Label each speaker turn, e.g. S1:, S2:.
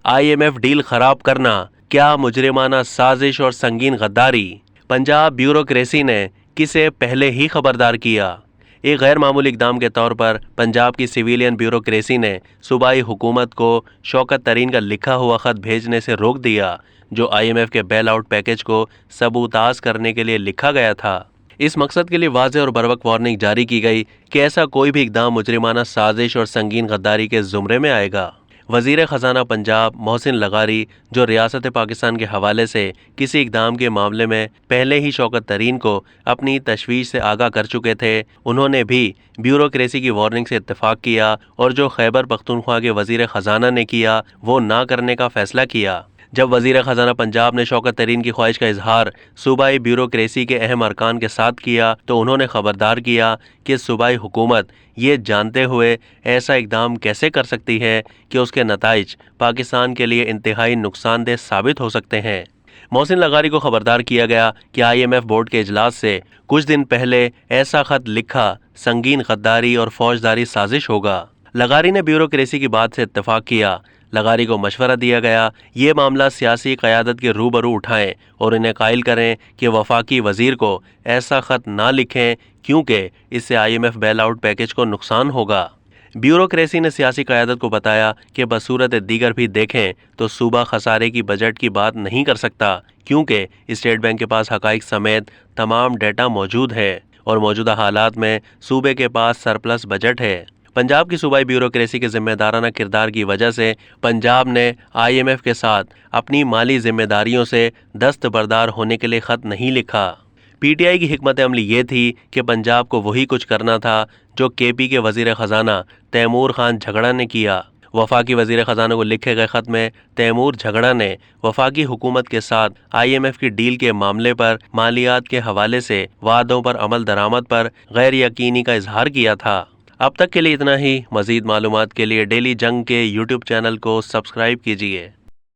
S1: IMF deal खराब करना क्या मुजरिमाना साजिश और संगीन गद्दारी। पंजाब ब्यूरोक्रेसी ने किसे पहले ही खबरदार किया। एक गैर मामूली इकदाम के तौर पर पंजाब की सिविलियन ब्यूरोक्रेसी ने सूबाई हुकूमत को शौकत तरीन का लिखा हुआ खत भेजने से रोक दिया, जो IMF के बेल आउट पैकेज को सबूताज करने के लिए लिखा गया था। इस मकसद के लिए वाज़ेह और बरवक्त वार्निंग जारी की गई कि ऐसा कोई भी इकदाम मुजरिमाना साजिश और संगीन गद्दारी के ज़ुमरे में आएगा। वज़ीर ख़जाना पंजाब मोहसिन लगारी, जो रियासत पाकिस्तान के हवाले से किसी इकदाम के मामले में पहले ही शौकत तरीन को अपनी तशवीश से आगाह कर चुके थे, उन्होंने भी ब्यूरोक्रेसी की वार्निंग से इत्तेफाक किया और जो खैबर पख्तूनख्वा के वज़ीर ख़जाना ने किया वो ना करने का फ़ैसला किया। जब वज़ीर ख़जाना पंजाब ने शौकत तरीन की ख्वाहिश का इजहार सूबाई ब्यूरोक्रेसी के अहम अरकान के साथ किया तो उन्होंने खबरदार किया कि सूबाई हुकूमत ये जानते हुए ऐसा इकदाम कैसे कर सकती है कि उसके नताइज पाकिस्तान के लिए इंतहाई नुकसानदेह साबित हो सकते हैं। मोहसिन लगारी को खबरदार किया गया कि IMF बोर्ड के इजलास से कुछ दिन पहले ऐसा खत लिखा संगीन गद्दारी और फौजदारी साजिश होगा। लगारी ने ब्यूरोक्रेसी की बात से इत्तेफाक किया। लगारी को मशवरा दिया गया ये मामला सियासी क़यादत के रूबरू उठाएं और इन्हें कायल करें कि वफाकी वज़ीर को ऐसा ख़त ना लिखें क्योंकि इससे IMF बेल आउट पैकेज को नुकसान होगा। ब्यूरोक्रेसी ने सियासी क़यादत को बताया कि बसूरत दीगर भी देखें तो सूबा खसारे की बजट की बात नहीं कर सकता क्योंकि स्टेट बैंक के पास हक़ाइक़ समेत तमाम डेटा मौजूद है और मौजूदा हालात में सूबे के पास सरप्लस बजट है। पंजाब की सूबाई ब्यूरोक्रेसी के जिम्मेदाराना किरदार की वजह से पंजाब ने IMF के साथ अपनी माली जिम्मेदारियों से दस्तबरदार होने के लिए ख़त नहीं लिखा। PTI की हिकमत अमली ये थी कि पंजाब को वही कुछ करना था जो KP के वज़ीर ख़जाना तैमूर खान झगड़ा ने किया। वफाकी वज़ीर ख़जाना को लिखे गए ख़त में तैमूर झगड़ा ने वफाकी हुकूमत के साथ IMF की डील के मामले पर मालियात के हवाले से वादों पर अमल दरामद पर गैर यकीनी का इजहार किया था। अब तक के लिए इतना ही। मज़ीद मालूमात के लिए डेली जंग के YouTube चैनल को सब्सक्राइब कीजिए।